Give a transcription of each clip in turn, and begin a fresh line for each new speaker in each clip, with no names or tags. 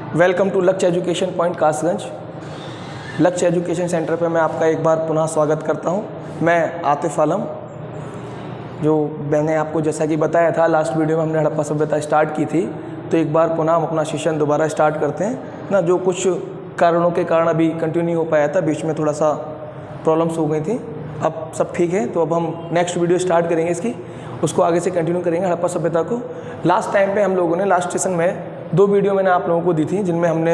Welcome to लक्ष्य education point Kasganj. लक्ष्य education centre पर मैं आपका एक बार पुनः स्वागत करता हूं। मैं आतिफ आलम। जो मैंने आपको जैसा कि बताया था लास्ट वीडियो में हमने हड़प्पा सभ्यता स्टार्ट की थी, तो एक बार पुनः हम अपना सेशन दोबारा स्टार्ट करते हैं ना। जो कुछ कारणों के कारण अभी कंटिन्यू हो पाया था, बीच में थोड़ा सा प्रॉब्लम्स हो गई थी, अब सब ठीक है। तो अब हम नेक्स्ट वीडियो स्टार्ट करेंगे इसकी, उसको आगे से कंटिन्यू करेंगे हड़प्पा सभ्यता को। लास्ट टाइम पे हम लोगों ने लास्ट सेशन में 2 वीडियो मैंने आप लोगों को दी थी, जिनमें हमने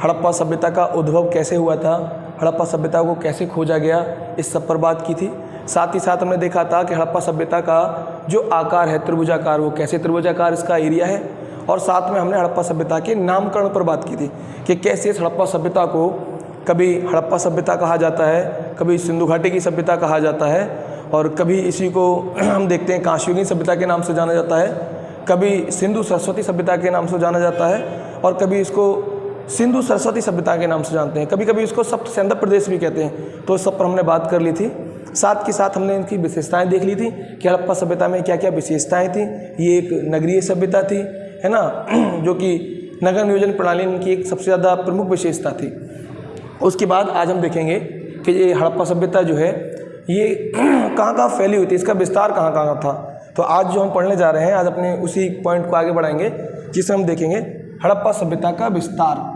हड़प्पा सभ्यता का उद्भव कैसे हुआ था, हड़प्पा सभ्यता को कैसे खोजा गया, इस सब पर बात की थी। साथ ही साथ हमने देखा था कि हड़प्पा सभ्यता का जो आकार है त्रिभुजाकार, वो कैसे त्रिभुजाकार इसका एरिया है। और साथ में हमने हड़प्पा सभ्यता के नामकरण पर बात की थी कि कैसे इस हड़प्पा सभ्यता को कभी हड़प्पा सभ्यता कहा जाता है, कभी सिंधु घाटी की सभ्यता कहा जाता है, और कभी इसी को हम देखते हैं कांस्ययुगीन सभ्यता के नाम से जाना जाता है, कभी सिंधु सरस्वती सभ्यता के नाम से जाना जाता है, और कभी इसको सिंधु सरस्वती सभ्यता के नाम से जानते हैं, कभी कभी इसको सप्त सेंधव प्रदेश भी कहते हैं। तो इस सब पर हमने बात कर ली थी। साथ के साथ हमने इनकी विशेषताएं देख ली थी कि हड़प्पा सभ्यता में क्या क्या विशेषताएं थी। ये एक नगरीय सभ्यता थी, है ना, जो कि नगर नियोजन प्रणाली इनकी एक सबसे ज़्यादा प्रमुख विशेषता थी। उसके बाद आज हम देखेंगे कि ये हड़प्पा सभ्यता जो है ये कहाँ कहाँ फैली हुई थी, इसका विस्तार कहाँ कहाँ था। तो आज जो हम पढ़ने जा रहे हैं, आज अपने उसी पॉइंट को आगे बढ़ाएंगे, जिसे हम देखेंगे हड़प्पा सभ्यता का विस्तार।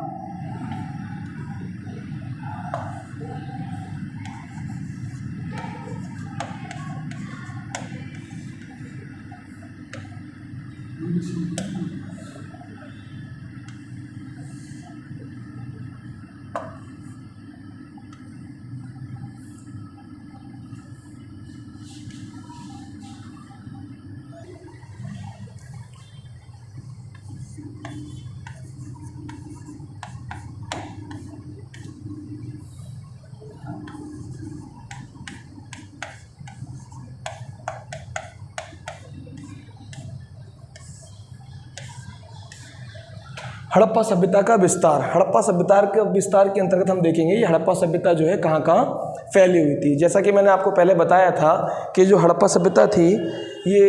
हड़प्पा सभ्यता का विस्तार। हड़प्पा सभ्यता के विस्तार के अंतर्गत हम देखेंगे ये हड़प्पा सभ्यता जो है कहाँ कहाँ फैली हुई थी। जैसा कि मैंने आपको पहले बताया था कि जो हड़प्पा सभ्यता थी, ये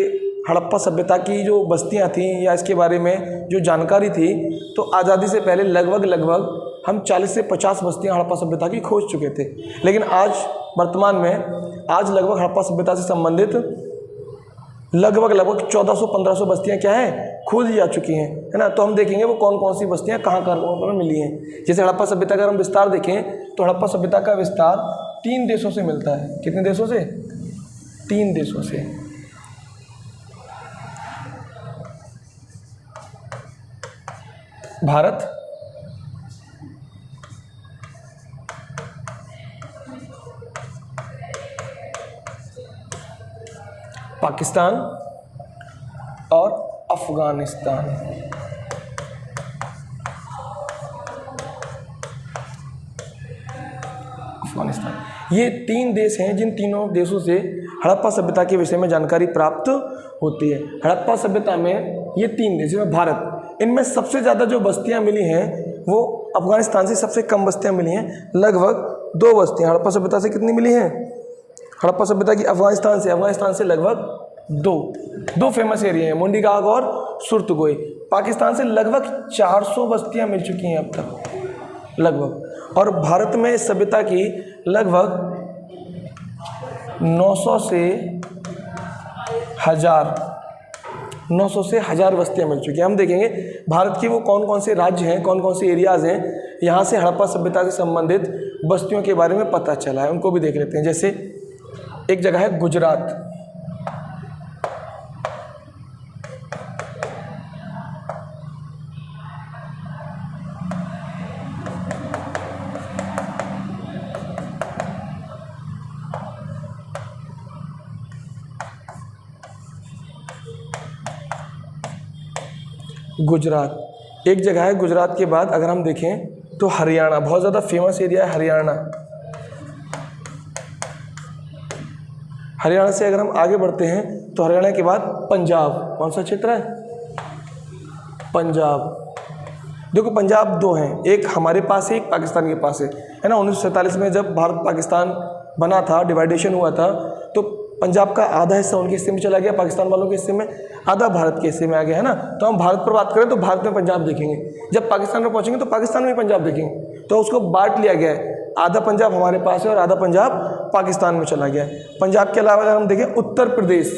हड़प्पा सभ्यता की जो बस्तियाँ थीं या इसके बारे में जो जानकारी थी, तो आज़ादी से पहले लगभग हम 40 से 50 बस्तियाँ हड़प्पा सभ्यता की खोज चुके थे। लेकिन आज वर्तमान में लगभग हड़प्पा सभ्यता से संबंधित लगभग 1400-1500 बस्तियाँ क्या है, खोजी जा चुकी हैं, है ना। तो हम देखेंगे वो कौन कौन सी बस्तियाँ कहाँ पर मिली हैं। जैसे हड़प्पा सभ्यता का हम विस्तार देखें तो हड़प्पा सभ्यता का विस्तार 3 देशों से मिलता है। कितने देशों से? 3 देशों से। भारत, पाकिस्तान और अफगानिस्तान। ये 3 देश हैं जिन तीनों देशों से हड़प्पा सभ्यता के विषय में जानकारी प्राप्त होती है। हड़प्पा सभ्यता में ये 3 देश में भारत, इनमें सबसे ज़्यादा जो बस्तियां मिली हैं वो अफगानिस्तान से सबसे कम बस्तियां मिली हैं, लगभग 2 बस्तियां। हड़प्पा सभ्यता से कितनी मिली हैं? हड़प्पा सभ्यता की अफगानिस्तान से लगभग 2 फेमस एरिया हैं, मुंडीगाग और सुरतगोई। पाकिस्तान से लगभग 400 बस्तियां मिल चुकी हैं अब तक लगभग। और भारत में इस सभ्यता की लगभग 900 से 1000 बस्तियां मिल चुकी हैं। हम देखेंगे भारत की वो कौन कौन से राज्य हैं, कौन कौन से एरियाज़ हैं, यहाँ से हड़प्पा सभ्यता से संबंधित बस्तियों के बारे में पता चला है, उनको भी देख लेते हैं। जैसे एक जगह है गुजरात, गुजरात एक जगह है। गुजरात के बाद अगर हम देखें तो हरियाणा, बहुत ज़्यादा फेमस एरिया है हरियाणा। हरियाणा से अगर हम आगे बढ़ते हैं तो हरियाणा के बाद पंजाब, कौन सा क्षेत्र है? पंजाब। देखो पंजाब 2 हैं, एक हमारे पास है, एक पाकिस्तान के पास है ना। 1947 में जब भारत पाकिस्तान बना था, डिवाइडेशन हुआ था, तो पंजाब का आधा हिस्सा उनके हिस्से में चला गया, पाकिस्तान वालों के हिस्से में, आधा भारत के हिस्से में आ गया, है ना। तो हम भारत पर बात करें तो भारत में पंजाब देखेंगे, जब पाकिस्तान में पहुंचेंगे तो पाकिस्तान में पंजाब देखेंगे। तो उसको बांट लिया गया है, आधा पंजाब हमारे पास है और आधा पंजाब पाकिस्तान में चला गया है। पंजाब के अलावा अगर हम देखें उत्तर प्रदेश,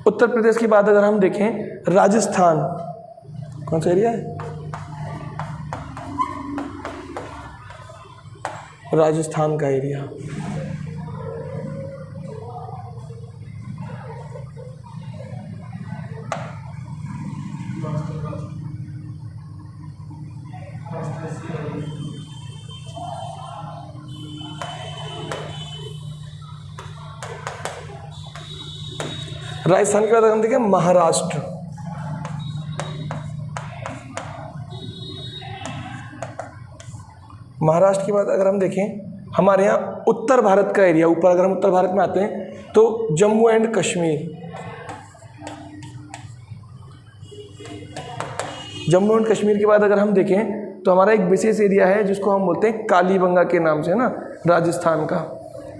उत्तर प्रदेश की बात अगर हम देखें, राजस्थान कौन सा एरिया है, राजस्थान का एरिया। राजस्थान के बाद हम देखें महाराष्ट्र, महाराष्ट्र की बात अगर हम देखें, हमारे यहाँ उत्तर भारत का एरिया, ऊपर अगर हम उत्तर भारत में आते हैं तो जम्मू एंड कश्मीर, जम्मू एंड कश्मीर के बाद अगर हम देखें तो हमारा एक विशेष एरिया है जिसको हम बोलते हैं कालीबंगा के नाम से, है ना, राजस्थान का,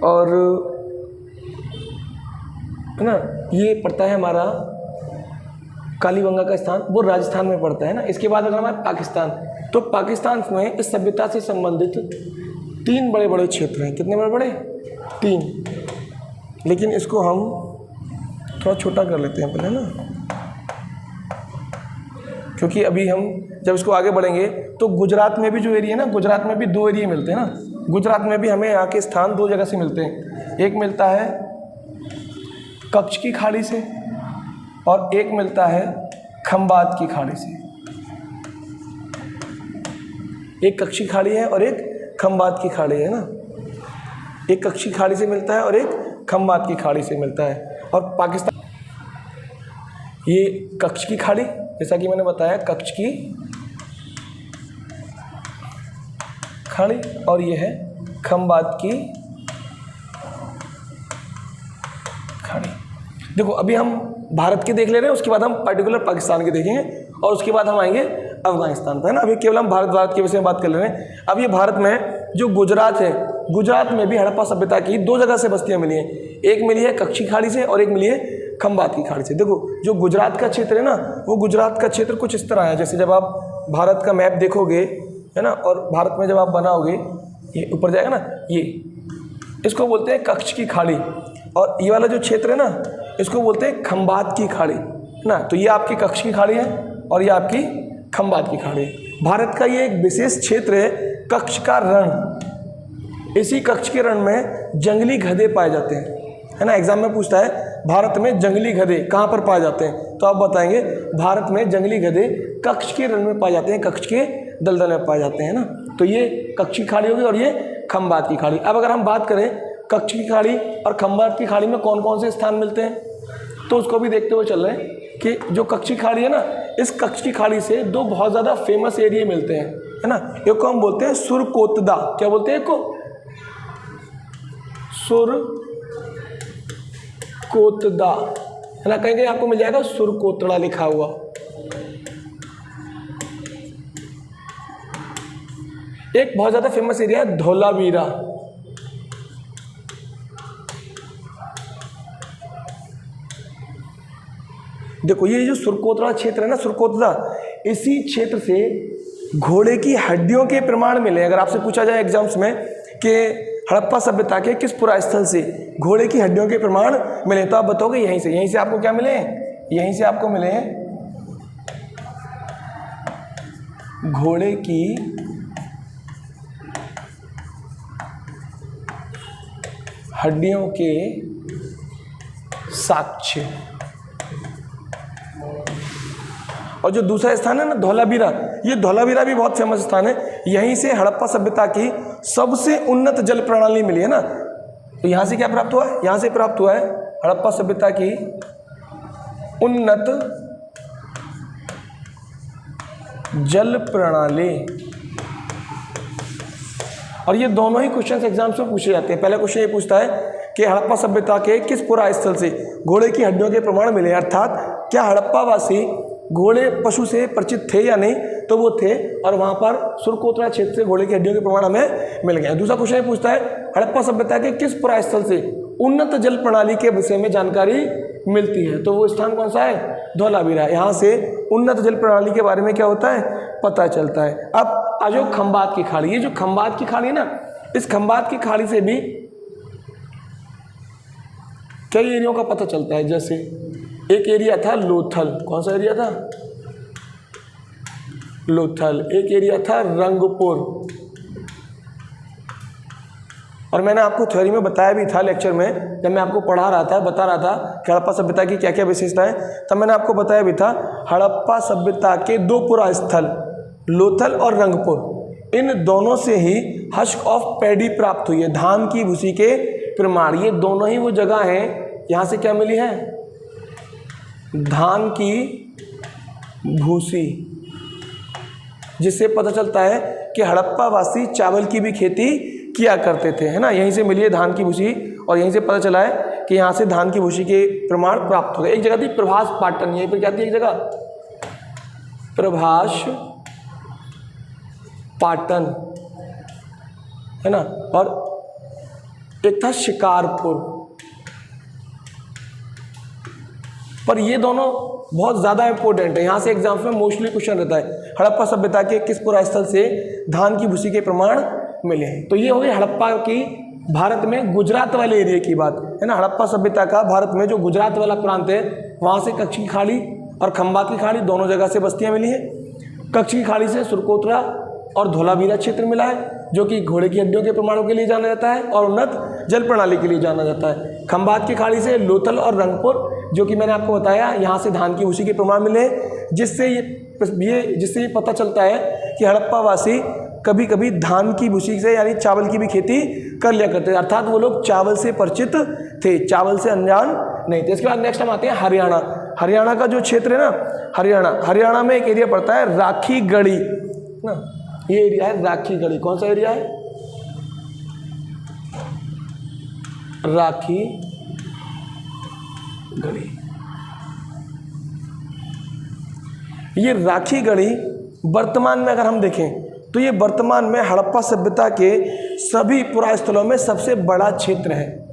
और है ना, ये पड़ता है हमारा कालीबंगा का स्थान, वो राजस्थान में पड़ता है ना। इसके बाद अगर हमारा पाकिस्तान, तो पाकिस्तान में इस सभ्यता से संबंधित 3 बड़े बड़े क्षेत्र हैं। कितने बड़े बड़े? 3, लेकिन इसको हम थोड़ा छोटा कर लेते हैं पहले ना, क्योंकि अभी हम जब इसको आगे बढ़ेंगे तो गुजरात में भी जो एरिया है ना, गुजरात में भी 2 एरिया मिलते हैं ना। गुजरात में भी हमें यहाँ के स्थान 2 जगह से मिलते हैं, एक मिलता है कच्छ की खाड़ी से और एक मिलता है खंबात की खाड़ी से। एक कच्छ की खाड़ी है और एक खंबात की खाड़ी है ना, एक कच्छ की खाड़ी से मिलता है और एक खंबात की खाड़ी से मिलता है। और पाकिस्तान, ये कच्छ की खाड़ी, जैसा कि मैंने बताया, कच्छ की खाड़ी, और ये है खंबात की खाड़ी। देखो अभी हम भारत के देख ले रहे हैं, उसके बाद हम पर्टिकुलर पाकिस्तान के देखेंगे और उसके बाद हम आएंगे अफगानिस्तान पर, है ना। अभी केवल हम भारत के विषय में बात कर ले रहे हैं। अब ये भारत में जो गुजरात है, गुजरात में भी हड़प्पा सभ्यता की 2 जगह से बस्तियां मिली हैं, एक मिली है कच्छ की खाड़ी से और एक मिली है खंबात की खाड़ी से। देखो जो गुजरात का क्षेत्र है ना, वो गुजरात का क्षेत्र कुछ इस तरह है, जैसे जब आप भारत का मैप देखोगे, है ना, और भारत में जब आप बनाओगे, ये ऊपर जाएगा ना, ये इसको बोलते हैं कच्छ की खाड़ी, और ये वाला जो क्षेत्र है ना, इसको बोलते हैं खंबात की खाड़ी, है ना। तो ये आपकी कच्छ की खाड़ी है और ये आपकी खंबात की खाड़ी है। भारत का ये एक विशेष क्षेत्र है, कच्छ का रण। इसी कच्छ के रण में जंगली गधे पाए जाते हैं, है ना। एग्जाम में पूछता है भारत में जंगली गधे कहाँ पर पाए जाते हैं, तो आप बताएंगे भारत में जंगली गधे कच्छ के रण में पाए जाते हैं, कच्छ के दलदल में पाए जाते हैं ना। तो ये कच्छ की खाड़ी होगी और ये खंबात की खाड़ी। अब अगर हम बात करें कच्छ की खाड़ी और खंबात की खाड़ी में कौन कौन से स्थान मिलते हैं, तो उसको भी देखते हुए चल रहे हैं कि जो कच्छ की खाड़ी है ना, इस कच्छ की खाड़ी से 2 बहुत ज़्यादा फेमस एरिया मिलते हैं, है ना। एक को हम बोलते हैं सुरकोतदा, क्या बोलते हैं, एक को सुरकोतदा, है ना। कहीं कहीं आपको मिल जाएगा सुरकोतड़ा लिखा हुआ। एक बहुत ज़्यादा फेमस एरिया है धोलावीरा, देखो ये जो सुरकोतड़ा क्षेत्र है ना, सुरकोतड़ा, इसी क्षेत्र से घोड़े की हड्डियों के प्रमाण मिले। अगर आपसे पूछा जाए एग्जाम्स में कि हड़प्पा सभ्यता के किस पुरास्थल से घोड़े की हड्डियों के प्रमाण मिले, तो आप बताओगे यहीं से। यहीं से आपको क्या मिले हैं, यहीं से आपको मिले हैं घोड़े की हड्डियों के साक्ष्य। और जो दूसरा स्थान है ना धौलावीरा, ये धौलावीरा भी बहुत फेमस स्थान है। यहीं से हड़प्पा सभ्यता की सबसे उन्नत जल प्रणाली मिली है ना। तो यहाँ से क्या प्राप्त हुआ है, यहाँ से प्राप्त हुआ है हड़प्पा सभ्यता की उन्नत जल प्रणाली। और ये दोनों ही क्वेश्चन एग्जाम्स में पूछे जाते हैं। पहला क्वेश्चन ये पूछता है कि हड़प्पा सभ्यता के किस पुरा स्थल से घोड़े की हड्डियों के प्रमाण मिले, अर्थात क्या हड़प्पावासी घोड़े पशु से परिचित थे या नहीं, तो वो थे, और वहाँ पर सुरकोतरा क्षेत्र से घोड़े की हड्डियों के प्रमाण हमें मिल गए। दूसरा क्वेश्चन पूछता है हड़प्पा सभ्यता के किस पुरास्थल से उन्नत जल प्रणाली के विषय में जानकारी मिलती है, तो वो स्थान कौन सा है, धौलावीरा। यहाँ से उन्नत जल प्रणाली के बारे में क्या होता है, पता चलता है। अब आ जाओ खंबात की खाड़ी, ये जो खंबात की खाड़ी है ना, इस खंबात की खाड़ी से भी कई एरियो का पता चलता है। जैसे एक एरिया था लोथल, कौन सा एरिया था, लोथल। एक एरिया था रंगपुर, और मैंने आपको थ्योरी में बताया भी था लेक्चर में, जब मैं आपको पढ़ा रहा था, बता रहा था कि हड़प्पा सभ्यता की क्या क्या विशेषताएं, तब मैंने आपको बताया भी था हड़प्पा सभ्यता के दो पुरा स्थल लोथल और रंगपुर, इन दोनों से ही हस्क ऑफ पैडी प्राप्त हुई है, धान की भूसी के प्रमाण। ये दोनों ही वो जगह हैं यहाँ से क्या मिली है, धान की भूसी, जिससे पता चलता है कि हड़प्पा वासी चावल की भी खेती किया करते थे, है ना। यहीं से मिली है धान की भूसी, और यहीं से पता चला है कि यहाँ से धान की भूसी के प्रमाण प्राप्त हो गए। एक जगह थी प्रभास पाटन, यहीं पर क्या थी एक जगह, प्रभास पाटन, है ना, और एक था शिकारपुर। पर ये दोनों बहुत ज़्यादा इंपॉर्टेंट है, यहाँ से एग्जाम्स में मोस्टली क्वेश्चन रहता है, हड़प्पा सभ्यता के किस पुरास्थल से धान की भूसी के प्रमाण मिले हैं। तो ये हो गई हड़प्पा की भारत में गुजरात वाले एरिया की बात, है ना। हड़प्पा सभ्यता का भारत में जो गुजरात वाला प्रांत है, वहाँ से कच्छ की खाड़ी और खंबात की खाड़ी दोनों जगह से बस्तियाँ मिली हैं। कच्छ की खाड़ी से सुरकोतरा और धौलावीरा क्षेत्र मिला है, जो कि घोड़े की हड्डियों के प्रमाणों के लिए जाना जाता है और उन्नत जल प्रणाली के लिए जाना जाता है। खंबात की खाड़ी से लोथल और रंगपुर, जो कि मैंने आपको बताया, यहाँ से धान की भूसी के प्रमाण मिले, जिससे ये पता चलता है कि हड़प्पावासी कभी कभी धान की भूसी से यानी चावल की भी खेती कर लिया करते थे, अर्थात वो लोग चावल से परिचित थे, चावल से अनजान नहीं थे। इसके बाद नेक्स्ट हम आते हैं हरियाणा। हरियाणा का जो क्षेत्र है ना, हरियाणा में एक एरिया पड़ता है राखीगढ़ी ना, ये एरिया है राखीगढ़ी। कौन सा एरिया है, राखीगढ़ी। ये राखीगढ़ी वर्तमान में अगर हम देखें तो ये वर्तमान में हड़प्पा सभ्यता के सभी पुरास्थलों में सबसे बड़ा क्षेत्र है।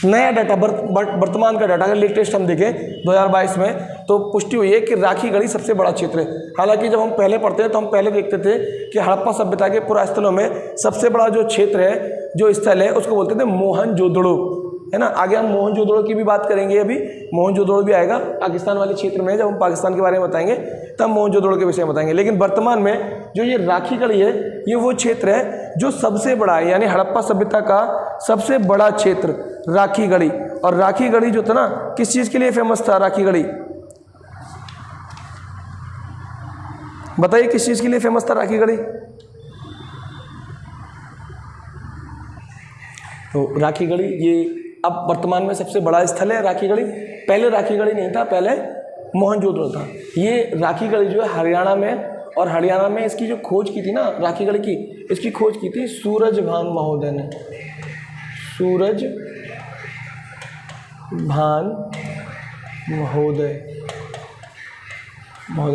नया डाटा, वर्तमान का डाटा, अगर लेटेस्ट हम देखें 2022 में, तो पुष्टि हुई है कि राखीगढ़ी सबसे बड़ा क्षेत्र है। हालांकि जब हम पहले पढ़ते हैं तो हम पहले देखते थे कि हड़प्पा सभ्यता के पुरास्थलों में सबसे बड़ा जो क्षेत्र है, जो स्थल है, उसको बोलते थे मोहनजोदड़ो, है ना। आगे हम मोहनजोदड़ो की भी बात करेंगे, अभी मोहनजोदड़ो भी आएगा पाकिस्तान वाले क्षेत्र में। जब हम पाकिस्तान के बारे में बताएंगे तब मोहनजोदड़ो के विषय में बताएंगे। लेकिन वर्तमान में जो ये राखीगढ़ी है, ये वो क्षेत्र है जो सबसे बड़ा है, यानी हड़प्पा सभ्यता का सबसे बड़ा क्षेत्र राखीगढ़ी। और राखीगढ़ी जो था ना, किस चीज़ के लिए फेमस था राखीगढ़ी, बताइए किस चीज़ के लिए फेमस था राखीगढ़ी। तो राखीगढ़ी ये अब वर्तमान में सबसे बड़ा स्थल है राखीगढ़ी। पहले राखीगढ़ी नहीं था, पहले मोहनजोदड़ो था। ये राखीगढ़ी जो है हरियाणा में, और हरियाणा में इसकी जो खोज की थी ना राखीगढ़ी की, इसकी खोज की थी सूरजभान महोदय ने। सूरजभान महोदय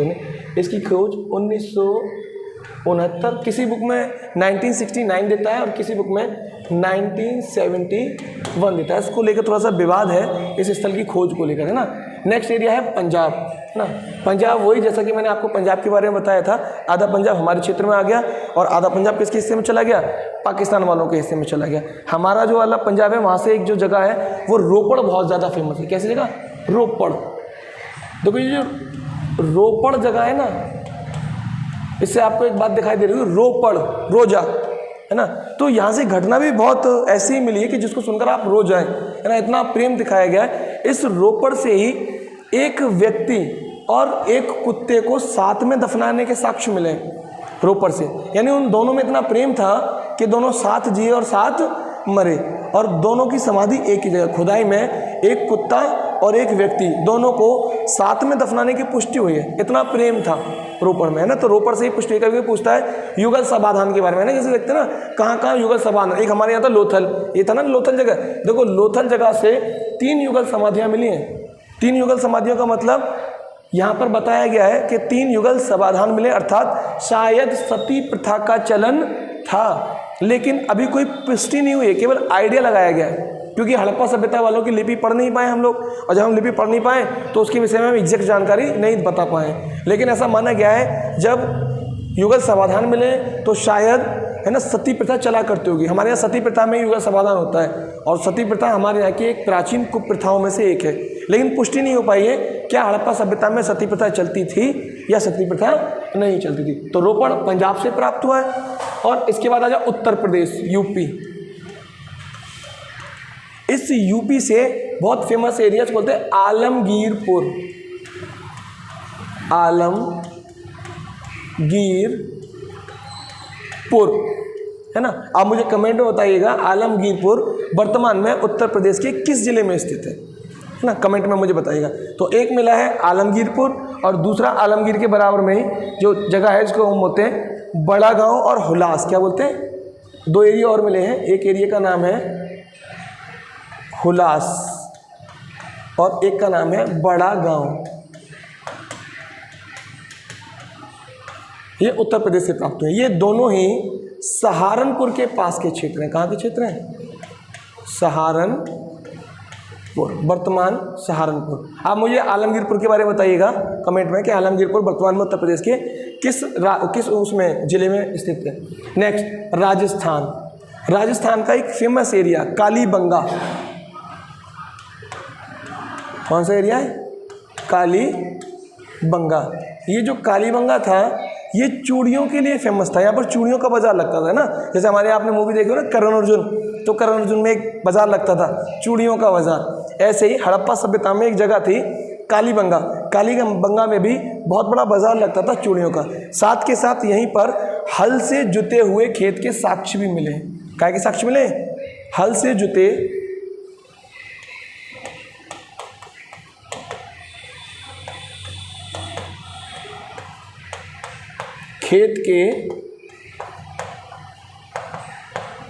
ने इसकी खोज 1969, किसी बुक में 1969 देता है और किसी बुक में 1971 देता है। इसको लेकर थोड़ा सा विवाद है, इस स्थल की खोज को लेकर, है ना। नेक्स्ट एरिया है पंजाब, है ना। पंजाब वही, जैसा कि मैंने आपको पंजाब के बारे में बताया था, आधा पंजाब हमारे क्षेत्र में आ गया और आधा पंजाब किसके हिस्से में चला गया, पाकिस्तान वालों के हिस्से में चला गया। हमारा जो वाला पंजाब है, वहाँ से एक जो जगह है वो रोपड़ बहुत ज़्यादा फेमस है। कैसी जगह, रोपड़। देखो ये जो रोपड़ जगह है ना, इससे आपको एक बात दिखाई दे रही है, रोपड़, रोजा, है ना। तो यहाँ से घटना भी बहुत ऐसी मिली है कि जिसको सुनकर आप रो जाएं, है ना। इतना प्रेम दिखाया गया है। इस रोपड़ से ही एक व्यक्ति और एक कुत्ते को साथ में दफनाने के साक्ष्य मिले रोपड़ से, यानी उन दोनों में इतना प्रेम था कि दोनों साथ जिए और साथ मरे, और दोनों की समाधि एक ही जगह खुदाई में, एक कुत्ता और एक व्यक्ति दोनों को साथ में दफनाने की पुष्टि हुई है। इतना प्रेम था, रोपड़ में, है ना। तो रोपड़ से ही पुष्टि करके पूछता है युगल समाधान के बारे में, है ना। जैसे देखते हैं ना कहाँ कहाँ युगल समाधान, एक हमारे यहाँ था लोथल, ये था ना लोथल जगह। देखो लोथल जगह से 3 युगल समाधियाँ मिली हैं। 3 युगल समाधियों का मतलब यहाँ पर बताया गया है कि 3 युगल समाधान मिले, अर्थात शायद सती प्रथा का चलन था, लेकिन अभी कोई पुष्टि नहीं हुई है, केवल आइडिया लगाया गया है। क्योंकि हड़प्पा सभ्यता वालों की लिपि पढ़ नहीं पाए हम लोग, और जब हम लिपि पढ़ नहीं पाए तो उसके विषय में हम एग्जैक्ट जानकारी नहीं बता पाए। लेकिन ऐसा माना गया है जब युगल समाधान मिले तो शायद, है ना, सती प्रथा चला करती होगी। हमारे यहाँ सती प्रथा में युगल समाधान होता है, और सती प्रथा हमारे यहाँ की एक प्राचीन कुप्रथाओं में से एक है। लेकिन पुष्टि नहीं हो पाई है क्या हड़प्पा सभ्यता में सती प्रथा चलती थी या सती प्रथा नहीं चलती थी। तो रोपड़ पंजाब से प्राप्त हुआ है। और इसके बाद आ जाए उत्तर प्रदेश, यूपी। इस यूपी से बहुत फेमस एरिया बोलते हैं आलमगीरपुर। आलमगीरपुर, है ना। आप मुझे कमेंट में बताइएगा आलमगीरपुर वर्तमान में उत्तर प्रदेश के किस जिले में स्थित है ना, कमेंट में मुझे बताइएगा। तो एक मिला है आलमगीरपुर, और दूसरा आलमगीर के बराबर में ही जो जगह है इसको हम बोलते हैं बड़ा गांव और हुलास। क्या बोलते हैं? 2 एरिया और मिले हैं, एक एरिया का नाम है हुलास और एक का नाम है बड़ा गांव। ये उत्तर प्रदेश से प्राप्त हुए। ये दोनों ही सहारनपुर के पास के क्षेत्र हैं। कहाँ के क्षेत्र हैं? सहारनपुर, वर्तमान सहारनपुर। आप मुझे आलमगीरपुर के बारे में बताइएगा कमेंट में कि आलमगीरपुर वर्तमान में उत्तर प्रदेश के किस उसमें जिले में स्थित है। नेक्स्ट राजस्थान। राजस्थान का एक फेमस एरिया कालीबंगा। कौन सा एरिया है? कालीबंगा। ये जो कालीबंगा था ये चूड़ियों के लिए फेमस था। यहाँ पर चूड़ियों का बाजार लगता था ना, जैसे हमारे आपने मूवी देखी हो ना करण अर्जुन, तो करण अर्जुन में एक बाजार लगता था चूड़ियों का बाजार। ऐसे ही हड़प्पा सभ्यता में एक जगह थी कालीबंगा। कालीबंगा में भी बहुत बड़ा बाजार लगता था चूड़ियों का। साथ के साथ यहीं पर हल से जुते हुए खेत के साक्ष्य भी मिले। काय के साक्ष्य मिले? हल से जुते खेत के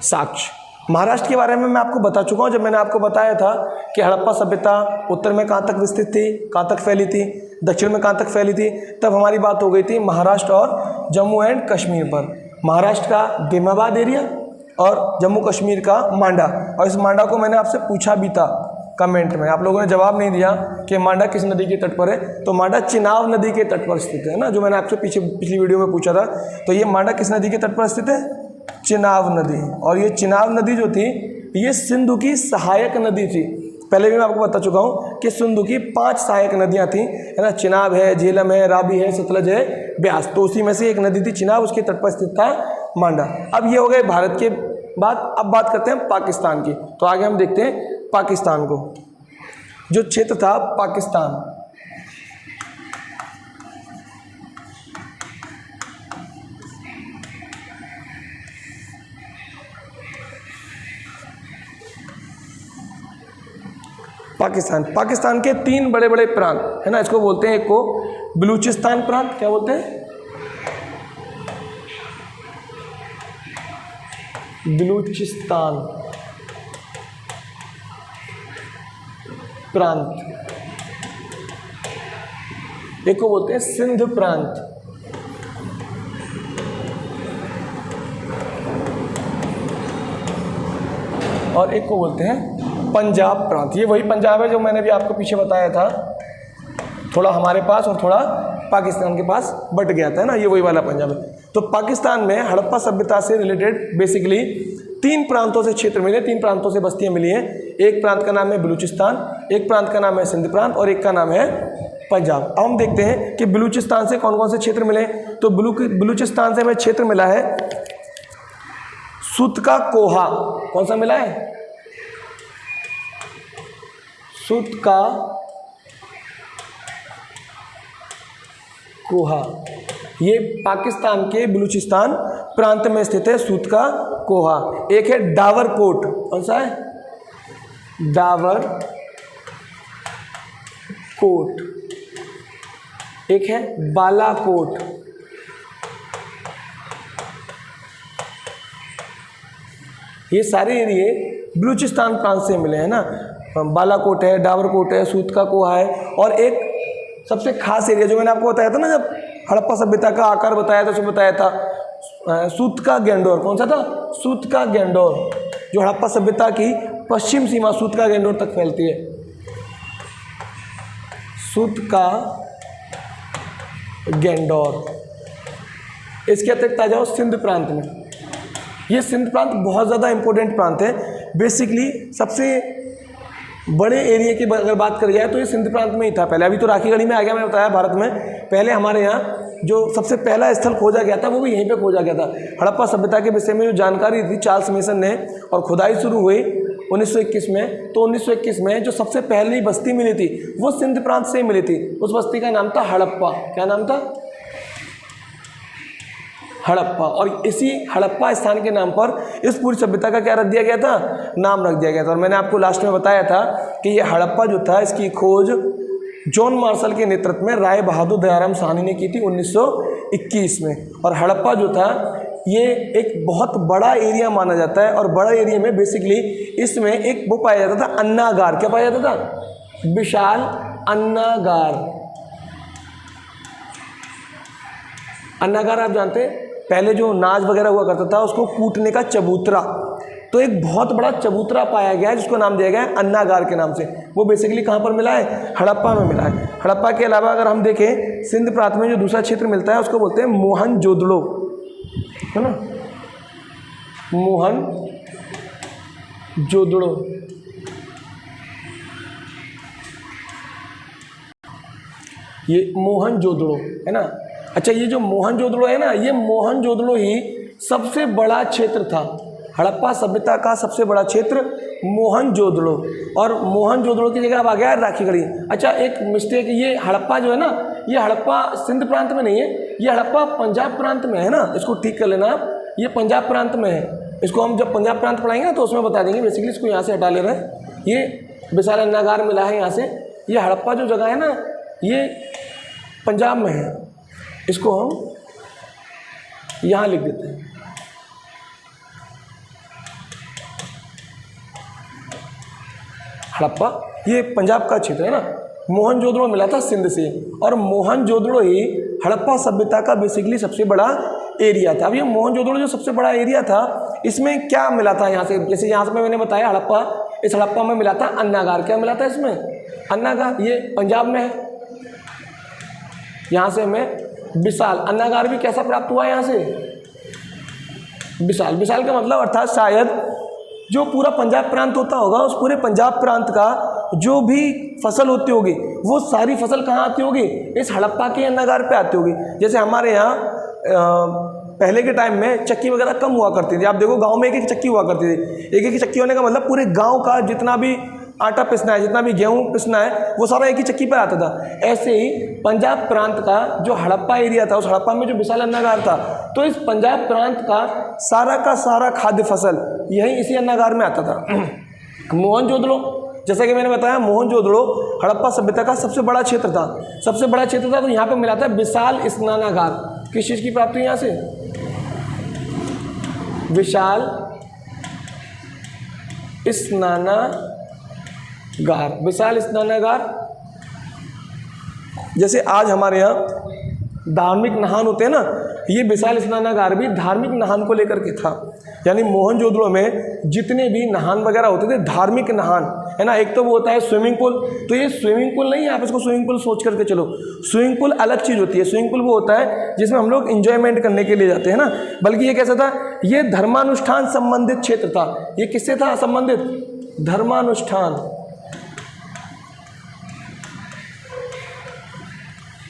साक्ष्य। महाराष्ट्र के बारे में मैं आपको बता चुका हूं, जब मैंने आपको बताया था कि हड़प्पा सभ्यता उत्तर में कहाँ तक विस्तृत थी, कहाँ तक फैली थी, दक्षिण में कहाँ तक फैली थी, तब हमारी बात हो गई थी महाराष्ट्र और जम्मू एंड कश्मीर पर। महाराष्ट्र का दिमाबाद एरिया और जम्मू कश्मीर का मांडा। और इस मांडा को मैंने आपसे पूछा भी था कमेंट में, आप लोगों ने जवाब नहीं दिया कि मांडा किस नदी के तट पर है। तो मांडा चिनाब नदी के तट पर स्थित है ना, जो मैंने आपसे पिछली वीडियो में पूछा था। तो ये मांडा किस नदी के तट पर स्थित है? चिनाब नदी। और ये चिनाब नदी जो थी ये सिंधु की सहायक नदी थी। पहले भी मैं आपको बता चुका हूँ कि सिंधु की 5 सहायक नदियाँ थी, है ना। चिनाब है, झेलम है, रावी है, सतलज है, ब्यास। तो उसी में से एक नदी थी चिनाब, उसके तट पर स्थित था मांडा। अब ये हो गए भारत के बात। अब बात करते हैं पाकिस्तान की। तो आगे हम देखते हैं पाकिस्तान को। जो क्षेत्र था पाकिस्तान, पाकिस्तान के 3 बड़े बड़े प्रांत, है ना। इसको बोलते हैं, एक को बलूचिस्तान प्रांत। क्या बोलते हैं? बलूचिस्तान प्रांत। एक को बोलते हैं सिंध प्रांत। और एक को बोलते हैं पंजाब प्रांत। ये वही पंजाब है जो मैंने भी आपको पीछे बताया था, थोड़ा हमारे पास और थोड़ा पाकिस्तान के पास बट गया था ना, ये वही वाला पंजाब है। तो पाकिस्तान में हड़प्पा सभ्यता से रिलेटेड बेसिकली 3 प्रांतों से क्षेत्र मिले, 3 प्रांतों से बस्तियां मिली हैं। एक प्रांत का नाम है बलूचिस्तान, एक प्रांत का नाम है सिंध प्रांत और एक का नाम है पंजाब। अब हम देखते हैं कि बलूचिस्तान से कौन कौन से क्षेत्र मिले। तो बलूचिस्तान से हमें क्षेत्र मिला है सुत का कोहा। कौन सा मिला है? सुत का कोहा। ये पाकिस्तान के बलूचिस्तान प्रांत में स्थित है सूत का कोहा। एक है डावरकोट। कौन सा है? डावरकोट। एक है बालाकोट। ये सारे एरिए बलूचिस्तान प्रांत से मिले हैं ना। बालाकोट है, डावरकोट है, सूतका कोहा है, और एक सबसे खास एरिया जो मैंने आपको बताया था ना, जब हड़प्पा सभ्यता का आकार बताया था, उसमें बताया था सूतका गेंडोर। कौन सा था? सूतका गेंडोर, जो हड़प्पा सभ्यता की पश्चिम सीमा सूतका गेंडोर तक फैलती है। सूतका गेंडोर। इसके अतिरिक्त आ जाओ सिंध प्रांत में। ये सिंध प्रांत बहुत ज़्यादा इंपॉर्टेंट प्रांत है। बेसिकली सबसे बड़े एरिया की अगर बात करी जाए तो ये सिंध प्रांत में ही था पहले। अभी तो राखीगढ़ी में आ गया, मैंने बताया भारत में। पहले हमारे यहाँ जो सबसे पहला स्थल खोजा गया था वो भी यहीं पे खोजा गया था। हड़प्पा सभ्यता के विषय में जो जानकारी थी चार्ल्स मेसन ने, और खुदाई शुरू हुई 1921 में। तो 1921 में जो सबसे पहली बस्ती मिली थी वो सिंध प्रांत से ही मिली थी। उस बस्ती का नाम था हड़प्पा। क्या नाम था? हड़प्पा। और इसी हड़प्पा स्थान के नाम पर इस पूरी सभ्यता का क्या रख दिया गया था? नाम रख दिया गया था। और मैंने आपको लास्ट में बताया था कि ये हड़प्पा जो था इसकी खोज जॉन मार्शल के नेतृत्व में राय बहादुर दयाराम साहनी ने की थी 1921 में। और हड़प्पा जो था ये एक बहुत बड़ा एरिया माना जाता है। और बड़ा एरिया में बेसिकली इसमें एक वो पाया जाता था, अन्नागार। क्या पाया जाता था? विशाल अन्नागार। अन्नागार आप जानते हैं, पहले जो नाज वगैरह हुआ करता था उसको कूटने का चबूतरा, तो एक बहुत बड़ा चबूतरा पाया गया है जिसको नाम दिया गया है अन्नागार के नाम से। वो बेसिकली कहाँ पर मिला है? हड़प्पा में मिला है। हड़प्पा के अलावा अगर हम देखें सिंध प्रांत में जो दूसरा क्षेत्र मिलता है उसको बोलते हैं मोहनजोदड़ो, है ना? मोहनजोदड़ो। ये मोहनजोदड़ो है ना। अच्छा, ये जो मोहनजोदड़ो है ना, ये मोहनजोदड़ो ही सबसे बड़ा क्षेत्र था। हड़प्पा सभ्यता का सबसे बड़ा क्षेत्र मोहनजोदड़ो। और मोहनजोदड़ो की जगह अब आ गया है राखीगढ़ी। अच्छा, एक मिस्टेक, ये हड़प्पा जो है ना, ये हड़प्पा सिंध प्रांत में नहीं है, ये हड़प्पा पंजाब प्रांत में है ना। इसको ठीक कर लेना आप, ये पंजाब प्रांत में है। इसको हम जब पंजाब प्रांत पढ़ाएंगे ना तो उसमें बता देंगे। बेसिकली इसको यहाँ से हटा ले रहे हैं। ये विशाल अन्नागार मिला है यहाँ से। ये हड़प्पा जो जगह है ना ये पंजाब में है। इसको हम यहाँ लिख देते हैं। हड़प्पा ये पंजाब का क्षेत्र है ना। मोहनजोदड़ो मिला था सिंध से, और मोहनजोदड़ो ही हड़प्पा सभ्यता का बेसिकली सबसे बड़ा एरिया था। अब ये मोहनजोदड़ो जो सबसे बड़ा एरिया था, इसमें क्या मिला था यहाँ से? जैसे यहाँ से मैंने बताया हड़प्पा, इस हड़प्पा में मिला था अन्नागार। क्या मिला था इसमें? अन्नागार। ये पंजाब में है। यहाँ से हमें विशाल अन्नागार भी कैसा प्राप्त हुआ यहाँ से? विशाल। विशाल का मतलब अर्थात शायद जो पूरा पंजाब प्रांत होता होगा, उस पूरे पंजाब प्रांत का जो भी फसल होती होगी वो सारी फसल कहाँ आती होगी? इस हड़प्पा के अन्नागार पे आती होगी। जैसे हमारे यहाँ पहले के टाइम में चक्की वगैरह कम हुआ करती थी। आप देखो गांव में एक एक चक्की हुआ करती थी। एक एक चक्की होने का मतलब पूरे गांव का जितना भी आटा पिसना है, जितना भी गेहूं पिसना है, वो सारा एक ही चक्की पर आता था। ऐसे ही पंजाब प्रांत का जो हड़प्पा एरिया था, उस हड़प्पा में जो विशाल अन्नागार था, तो इस पंजाब प्रांत का सारा खाद्य फसल यही इसी अन्नागार में आता था। मोहनजोदड़ो, जैसा कि मैंने बताया, मोहनजोदड़ो हड़प्पा सभ्यता का सबसे बड़ा क्षेत्र था। सबसे बड़ा क्षेत्र था, तो यहाँ पे मिला था विशाल स्नानागार। किस चीज़ की प्राप्ति यहाँ से? विशाल स्नानागार। विशाल स्नानागार। जैसे आज हमारे यहाँ धार्मिक नहान होते हैं ना, ये विशाल स्नानागार भी धार्मिक नहान को लेकर के था। यानी मोहनजोदड़ो में जितने भी नहान वगैरह होते थे, धार्मिक नहान, है ना। एक तो वो होता है स्विमिंग पूल, तो ये स्विमिंग पूल नहीं है, आप इसको स्विमिंग पूल सोच करके चलो। स्विमिंग पूल अलग चीज़ होती है। स्विमिंग पूल वो होता है जिसमें हम लोग इंजॉयमेंट करने के लिए जाते हैं ना, बल्कि ये कैसा था? ये धर्मानुष्ठान संबंधित क्षेत्र था। ये किससे था संबंधित? धर्मानुष्ठान।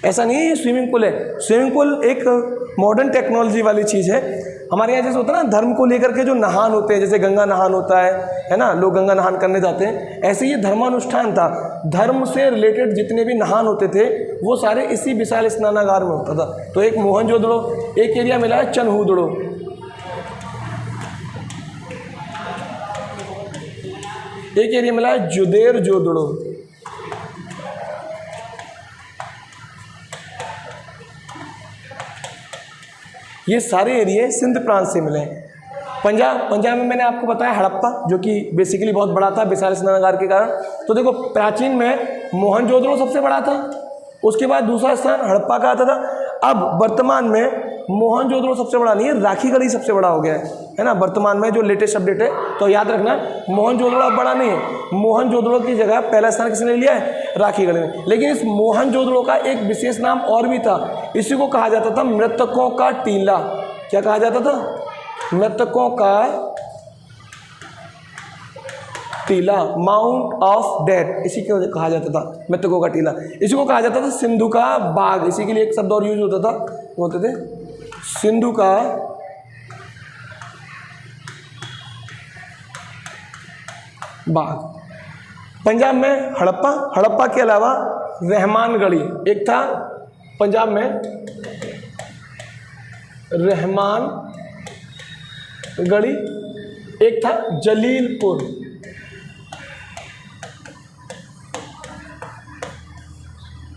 ऐसा नहीं है ये स्विमिंग पूल है। स्विमिंग पूल एक मॉडर्न टेक्नोलॉजी वाली चीज़ है। हमारे यहाँ जैसे होता है ना धर्म को लेकर के जो नहान होते हैं, जैसे गंगा नहान होता है ना, लोग गंगा नहान करने जाते हैं, ऐसे ये धर्मानुष्ठान था। धर्म से रिलेटेड जितने भी नहान होते थे वो सारे इसी विशाल स्नानागार में होता था। तो एक मोहनजोदड़ो, एक एरिया मिला है चनहूदड़ो, एक एरिया मिला है जुदेरजोदड़ो। ये सारे एरिए सिंध प्रांत से मिले हैं। पंजाब में मैंने आपको बताया हड़प्पा, जो कि बेसिकली बहुत बड़ा था विशाल स्नानागार के कारण। तो देखो प्राचीन में मोहनजोदड़ो सबसे बड़ा था, उसके बाद दूसरा स्थान हड़प्पा का आता था। अब वर्तमान में मोहनजोदड़ो सबसे बड़ा नहीं है, राखीगढ़ी सबसे बड़ा हो गया है ना, वर्तमान में जो लेटेस्ट अपडेट है। तो याद रखना मोहनजोदड़ो अब बड़ा नहीं है, मोहनजोदड़ो की जगह पहला स्थान किसने लिया है, राखीगढ़ी ने। लेकिन इस मोहनजोदड़ो का एक विशेष नाम और भी था, इसी को कहा जाता था मृतकों का टीला। क्या कहा जाता था, मृतकों का टीला, माउंट ऑफ डेड, इसी को कहा जाता था मृतकों का टीला। इसी को कहा जाता था सिंधु का बाग, इसी के लिए एक शब्द और यूज होता था, बोलते थे सिंधु का बाग। पंजाब में हड़प्पा के अलावा रहमानगढ़ी एक था, पंजाब में रहमानगढ़ी एक था, जलीलपुर।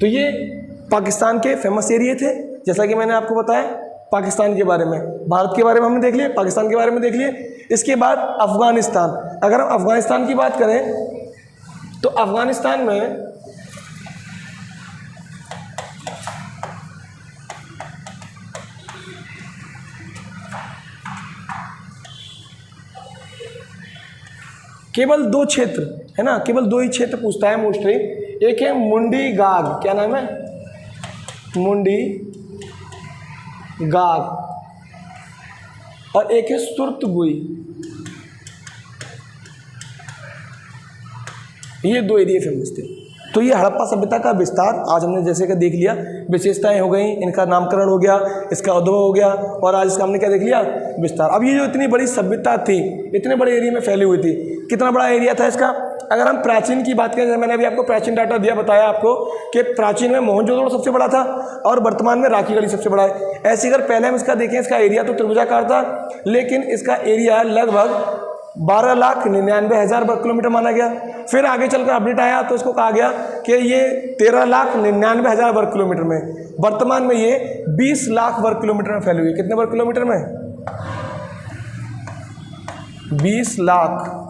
तो ये पाकिस्तान के फेमस एरिया थे, जैसा कि मैंने आपको बताया पाकिस्तान के बारे में। भारत के बारे में हमने देख लिया, पाकिस्तान के बारे में देख लिए। इसके बाद अफगानिस्तान, अगर हम अफगानिस्तान की बात करें तो अफगानिस्तान में केवल 2 क्षेत्र है ना, केवल 2 ही क्षेत्र पूछता है मोस्टली। एक है मुंडी गाग, क्या नाम है, मुंडी गाग, और एक है सुरतगुई। ये 2 एरिया फेमस थे। तो ये हड़प्पा सभ्यता का विस्तार आज हमने जैसे कि देख लिया, विशेषताएं हो गई, इनका नामकरण हो गया, इसका उद्भव हो गया, और आज इसका हमने क्या देख लिया, विस्तार। अब ये जो इतनी बड़ी सभ्यता थी, इतने बड़े एरिया में फैली हुई थी, कितना बड़ा एरिया था इसका। अगर हम प्राचीन की बात करें, मैंने अभी आपको प्राचीन डाटा दिया, बताया आपको कि प्राचीन में मोहनजोदड़ो सबसे बड़ा था और वर्तमान में राखीगढ़ी सबसे बड़ा है। ऐसे अगर पहले हम इसका देखें, इसका एरिया तो त्रिभुजाकार था, लेकिन इसका एरिया लगभग 12,99,000 वर्ग किलोमीटर माना गया। फिर आगे चलकर अपडेट आया तो इसको कहा गया कि ये 13,99,000 वर्ग किलोमीटर में, वर्तमान में ये 20 लाख वर्ग किलोमीटर में फैली हुई है। कितने वर्ग किलोमीटर में, 20 लाख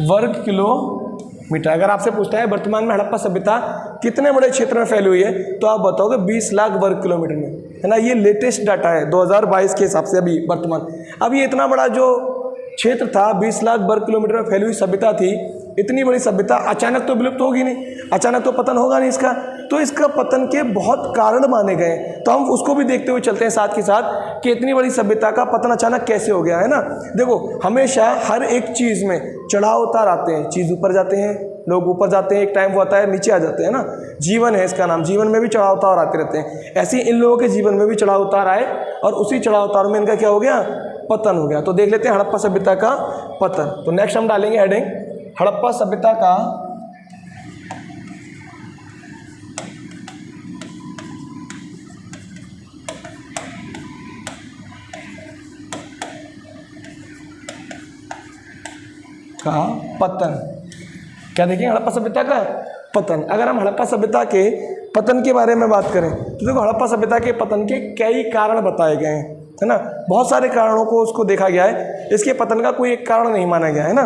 वर्ग किलोमीटर। अगर आपसे पूछता है वर्तमान में हड़प्पा सभ्यता कितने बड़े क्षेत्र में फैली हुई है, तो आप बताओगे 20 लाख वर्ग किलोमीटर में, है ना। ये लेटेस्ट डाटा है 2022 के हिसाब से, अभी वर्तमान। अब ये इतना बड़ा जो क्षेत्र था, 20 लाख वर्ग किलोमीटर में फैली हुई सभ्यता थी, इतनी बड़ी सभ्यता अचानक तो विलुप्त होगी नहीं, अचानक तो पतन होगा नहीं इसका। तो इसका पतन के बहुत कारण माने गए, तो हम उसको भी देखते हुए चलते हैं साथ के साथ कि इतनी बड़ी सभ्यता का पतन अचानक कैसे हो गया, है ना। देखो हमेशा हर एक चीज़ में चढ़ाव उतार आते हैं, चीज़ ऊपर जाते हैं, लोग ऊपर जाते हैं, एक टाइम वो आता है नीचे आ जाते हैं ना। जीवन है इसका नाम, जीवन में भी चढ़ाव उतार आते रहते हैं। ऐसे ही इन लोगों के जीवन में भी चढ़ाव उतार आए और उसी चढ़ाव उतार में इनका क्या हो गया, पतन हो गया। तो देख लेते हैं हड़प्पा सभ्यता का पतन। तो नेक्स्ट हम डालेंगे हेडिंग हड़प्पा सभ्यता का पतन। क्या देखेंगे, हड़प्पा सभ्यता का पतन। अगर हम हड़प्पा सभ्यता के पतन के बारे में बात करें तो देखो हड़प्पा सभ्यता के पतन के कई कारण बताए गए हैं, है ना। बहुत सारे कारणों को उसको देखा गया है, इसके पतन का कोई एक कारण नहीं माना गया, है ना।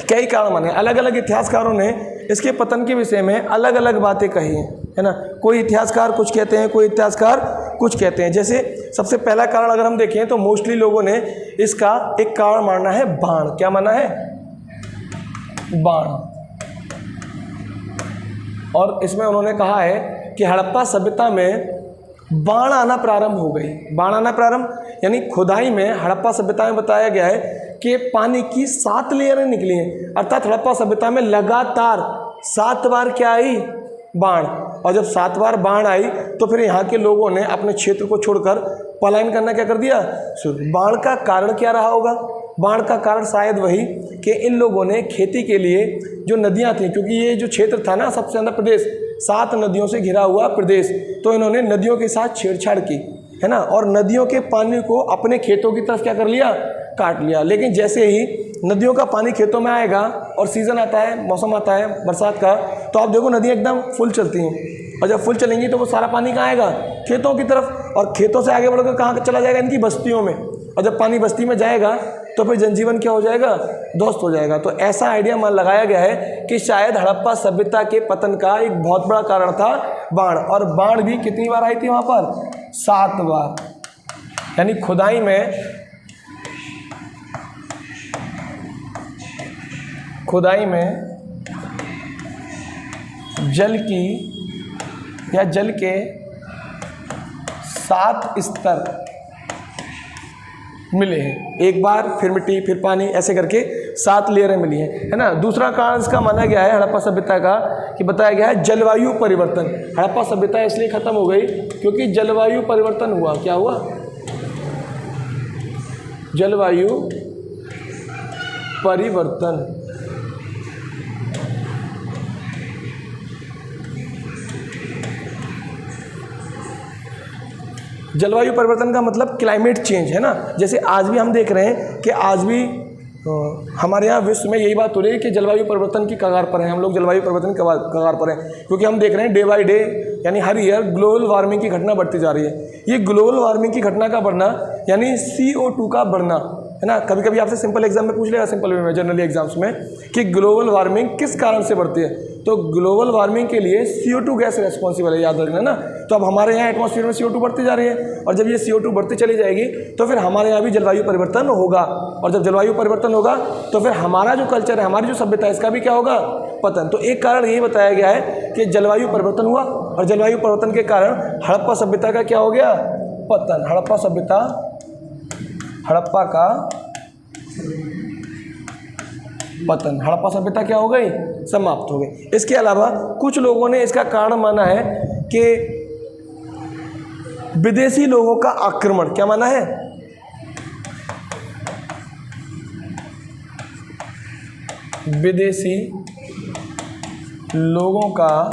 कई कारण माने, अलग अलग इतिहासकारों ने इसके पतन के विषय में अलग अलग बातें कही हैं, है ना। कोई इतिहासकार कुछ कहते हैं, कोई इतिहासकार कुछ कहते हैं। जैसे सबसे पहला कारण अगर हम देखें तो मोस्टली लोगों ने इसका एक कारण माना है बाण। क्या माना है, बाण। और इसमें उन्होंने कहा है कि हड़प्पा सभ्यता में बाण आना प्रारंभ हो गई। बाण आना प्रारंभ यानी खुदाई में हड़प्पा सभ्यता में बताया गया है कि पानी की 7 लेयरें निकली हैं, अर्थात हड़प्पा सभ्यता में लगातार 7 बार क्या आई, बाढ़। और जब 7 बार बाढ़ आई तो फिर यहाँ के लोगों ने अपने क्षेत्र को छोड़कर पलायन करना क्या कर दिया, शुरू। बाढ़ का कारण क्या रहा होगा, बाढ़ का कारण शायद वही कि इन लोगों ने खेती के लिए जो नदियाँ थीं, क्योंकि ये जो क्षेत्र था ना सबसे ज़्यादा प्रदेश 7 नदियों से घिरा हुआ प्रदेश, तो इन्होंने नदियों के साथ छेड़छाड़ की, है ना। और नदियों के पानी को अपने खेतों की तरफ क्या कर लिया, काट लिया। लेकिन जैसे ही नदियों का पानी खेतों में आएगा और सीज़न आता है, मौसम आता है बरसात का, तो आप देखो नदियाँ एकदम फुल चलती हैं। और जब फुल चलेंगी तो वो सारा पानी कहाँ आएगा, खेतों की तरफ, और खेतों से आगे बढ़कर कहाँ चला जाएगा, इनकी बस्तियों में, और जब पानी बस्ती में जाएगा तो फिर जनजीवन क्या हो जाएगा, ध्वस्त हो जाएगा। तो ऐसा आइडिया मान लगाया गया है कि शायद हड़प्पा सभ्यता के पतन का एक बहुत बड़ा कारण था बाढ़, और बाढ़ भी कितनी बार आई थी वहाँ पर, 7 बार। यानी खुदाई में जल के 7 स्तर मिले हैं, एक बार, फिर मिट्टी, फिर पानी, ऐसे करके 7 लेयरें मिली हैं, है ना। दूसरा कारण इसका माना गया है हड़प्पा सभ्यता का कि बताया गया है जलवायु परिवर्तन। हड़प्पा सभ्यता इसलिए खत्म हो गई क्योंकि जलवायु परिवर्तन हुआ। क्या हुआ, जलवायु परिवर्तन। जलवायु परिवर्तन का मतलब क्लाइमेट चेंज, है ना। जैसे आज भी हम देख रहे हैं कि आज भी हमारे यहाँ विश्व में यही बात हो रही है कि जलवायु परिवर्तन की कगार पर हैं हम लोग, जलवायु परिवर्तन की कगार पर हैं, क्योंकि हम देख रहे हैं डे बाय डे, यानी हर ईयर ग्लोबल वार्मिंग की घटना बढ़ती जा रही है। ये ग्लोबल वार्मिंग की घटना का बढ़ना यानी CO2 का बढ़ना, है ना। कभी कभी आपसे सिंपल एग्जाम में पूछ लेगा, सिंपल वे में, जनरली एग्जाम्स में, कि ग्लोबल वार्मिंग किस कारण से बढ़ती है, तो ग्लोबल वार्मिंग के लिए CO2 गैस रिस्पॉन्सिबल है, याद रखना ना। तो अब हमारे यहाँ एटमॉस्फेयर में CO2 बढ़ती जा रही है, और जब ये CO2 बढ़ती चली जाएगी तो फिर हमारे यहाँ भी जलवायु परिवर्तन होगा, और जब जलवायु परिवर्तन होगा तो फिर हमारा जो कल्चर है, हमारी जो सभ्यता है, इसका भी क्या होगा, पतन। तो एक कारण यही बताया गया है कि जलवायु परिवर्तन हुआ, और जलवायु परिवर्तन के कारण हड़प्पा सभ्यता का क्या हो गया, पतन। हड़प्पा का पतन, हड़प्पा सभ्यता क्या हो गई, समाप्त हो गई। इसके अलावा कुछ लोगों ने इसका कारण माना है कि विदेशी लोगों का आक्रमण। क्या माना है, विदेशी लोगों का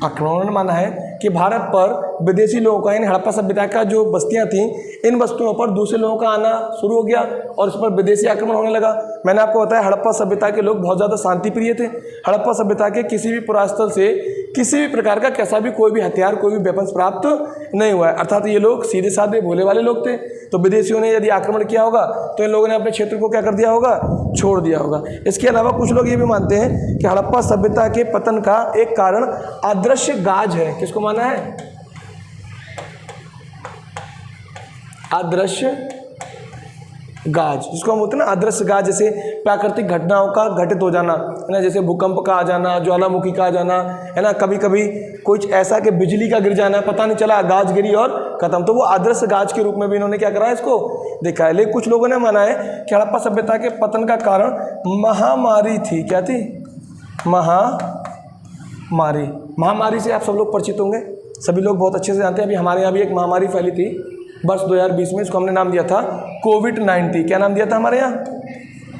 आक्रमण माना है कि भारत पर विदेशी लोगों का, यानी हड़प्पा सभ्यता का जो बस्तियां थीं, इन बस्तियों पर दूसरे लोगों का आना शुरू हो गया और उस पर विदेशी आक्रमण होने लगा। मैंने आपको बताया हड़प्पा सभ्यता के लोग बहुत ज़्यादा शांति प्रिय थे। हड़प्पा सभ्यता के किसी भी पुरास्थल से किसी भी प्रकार का कैसा भी कोई भी हथियार, कोई भी वेपन्स प्राप्त नहीं हुआ है, अर्थात ये लोग सीधे साधे भोले वाले लोग थे। तो विदेशियों ने यदि आक्रमण किया होगा तो इन लोगों ने अपने क्षेत्र को क्या कर दिया होगा, छोड़ दिया होगा। इसके अलावा कुछ लोग ये भी मानते हैं कि हड़प्पा सभ्यता के पतन का एक कारण अदृश्य गाज है। किसको माना है, अदृश्य गाज, जिसको हम बोलते हैं ना अदृश्य गाज, जैसे प्राकृतिक घटनाओं का घटित हो जाना, है ना, जैसे भूकंप का आ जाना, ज्वालामुखी का आ जाना, है ना, कभी कभी कुछ ऐसा कि बिजली का गिर जाना, पता नहीं चला, गाज गिरी और खत्म। तो वो अदृश्य गाज के रूप में भी इन्होंने क्या करा है, इसको देखा है। लेकिन कुछ लोगों ने माना है कि हड़प्पा सभ्यता के पतन का कारण महामारी थी। क्या थी, महामारी से आप सब लोग परिचित होंगे, सभी लोग बहुत अच्छे से जानते हैं। अभी हमारे यहाँ भी एक महामारी फैली थी वर्ष 2020 में, इसको हमने नाम दिया था कोविड-19। क्या नाम दिया था हमारे यहाँ,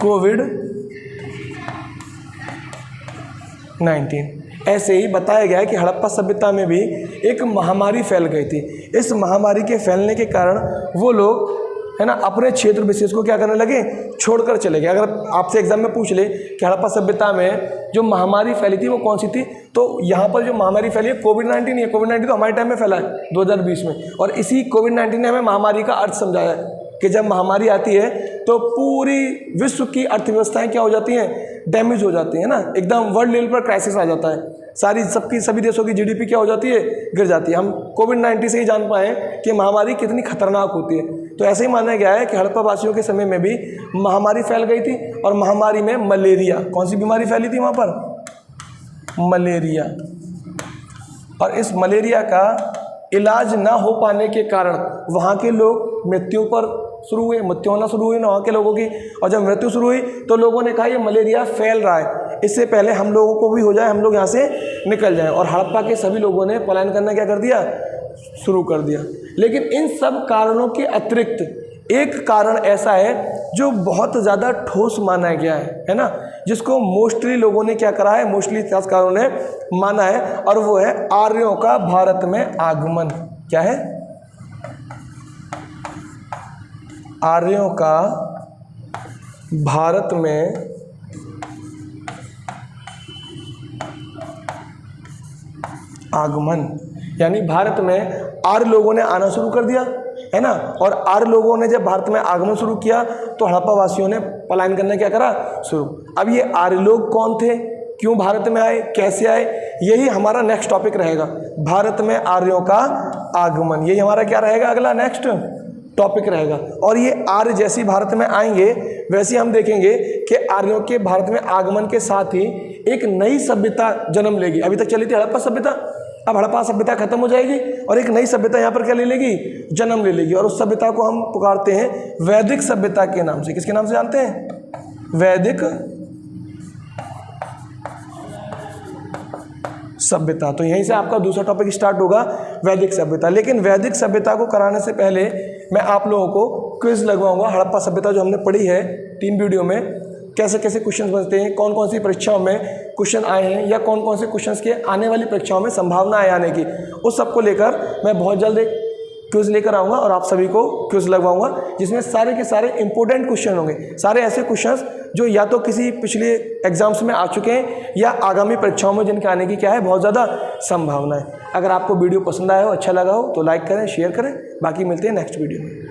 कोविड-19। ऐसे ही बताया गया है कि हड़प्पा सभ्यता में भी एक महामारी फैल गई थी। इस महामारी के फैलने के कारण वो लोग, है ना, अपने क्षेत्र विशेष को क्या करने लगे, छोड़कर चले गए। अगर आपसे एग्जाम में पूछ ले कि हड़प्पा सभ्यता में जो महामारी फैली थी वो कौन सी थी, तो यहाँ पर जो महामारी फैली है कोविड-19 ही है। कोविड-19 तो हमारे टाइम में फैला है 2020 में, और इसी कोविड-19 ने हमें महामारी का अर्थ समझाया है कि जब महामारी आती है तो पूरी विश्व की अर्थव्यवस्थाएं क्या हो जाती हैं, डैमेज हो जाती है ना, एकदम वर्ल्ड लेवल पर क्राइसिस आ जाता है। सभी देशों की GDP क्या हो जाती है, गिर जाती है। हम कोविड-19 से ही जान पाए कि महामारी कितनी खतरनाक होती है। तो ऐसे ही माना गया है कि हड़प्पा वासियों के समय में भी महामारी फैल गई थी, और महामारी में मलेरिया, कौन सी बीमारी फैली थी वहाँ पर, मलेरिया। और इस मलेरिया का इलाज ना हो पाने के कारण वहाँ के लोग मृत्यु होना शुरू हुई ना वहाँ के लोगों की। और जब मृत्यु शुरू हुई तो लोगों ने कहा ये मलेरिया फैल रहा है, इससे पहले हम लोगों को भी हो जाए, हम लोग यहाँ से निकल जाएं। और हड़प्पा के सभी लोगों ने पलायन करना क्या कर दिया, शुरू कर दिया। लेकिन इन सब कारणों के अतिरिक्त एक कारण ऐसा है जो बहुत ज़्यादा ठोस माना गया है ना, जिसको मोस्टली लोगों ने क्या करा है, मोस्टली इतिहासकारों ने माना है, और वो है आर्यों का भारत में आगमन। क्या है, आर्यों का भारत में आगमन, यानी भारत में आर्य लोगों ने आना शुरू कर दिया, है ना। और आर्य लोगों ने जब भारत में आगमन शुरू किया तो हड़प्पा वासियों ने पलायन करना क्या करा, शुरू। अब ये आर्य लोग कौन थे, क्यों भारत में आए, कैसे आए, यही हमारा नेक्स्ट टॉपिक रहेगा। भारत में आर्यों का आगमन, यही हमारा क्या रहेगा, अगला नेक्स्ट टॉपिक रहेगा। और ये आर्य जैसी भारत में आएंगे वैसे हम देखेंगे कि आर्यों के भारत में आगमन के साथ ही एक नई सभ्यता जन्म लेगी। अभी तक चली थी हड़प्पा सभ्यता, अब हड़प्पा सभ्यता खत्म हो जाएगी और एक नई सभ्यता यहाँ पर क्या ले लेगी, जन्म ले लेगी। और उस सभ्यता को हम पुकारते हैं वैदिक सभ्यता के नाम से। किसके नाम से जानते हैं, वैदिक सभ्यता। तो यहीं से आपका दूसरा टॉपिक स्टार्ट होगा, वैदिक सभ्यता। लेकिन वैदिक सभ्यता को कराने से पहले मैं आप लोगों को क्विज लगवाऊंगा। हड़प्पा सभ्यता जो हमने पढ़ी है 3 वीडियो में, कैसे कैसे क्वेश्चन बनते हैं, कौन कौन सी परीक्षाओं में क्वेश्चन आए हैं या कौन कौन से क्वेश्चंस के आने वाली परीक्षाओं में संभावना है आने की, उस सब को लेकर मैं बहुत जल्द एक क्विज लेकर आऊँगा और आप सभी को क्विज लगवाऊंगा, जिसमें सारे के सारे इंपॉर्टेंट क्वेश्चन होंगे। सारे ऐसे क्वेश्चंस जो या तो किसी पिछले एग्जाम्स में आ चुके हैं या आगामी परीक्षाओं में जिनके आने की क्या है, बहुत ज़्यादा संभावना है। अगर आपको वीडियो पसंद आया हो, अच्छा लगा हो तो लाइक करें, शेयर करें। बाकी मिलते हैं नेक्स्ट वीडियो में।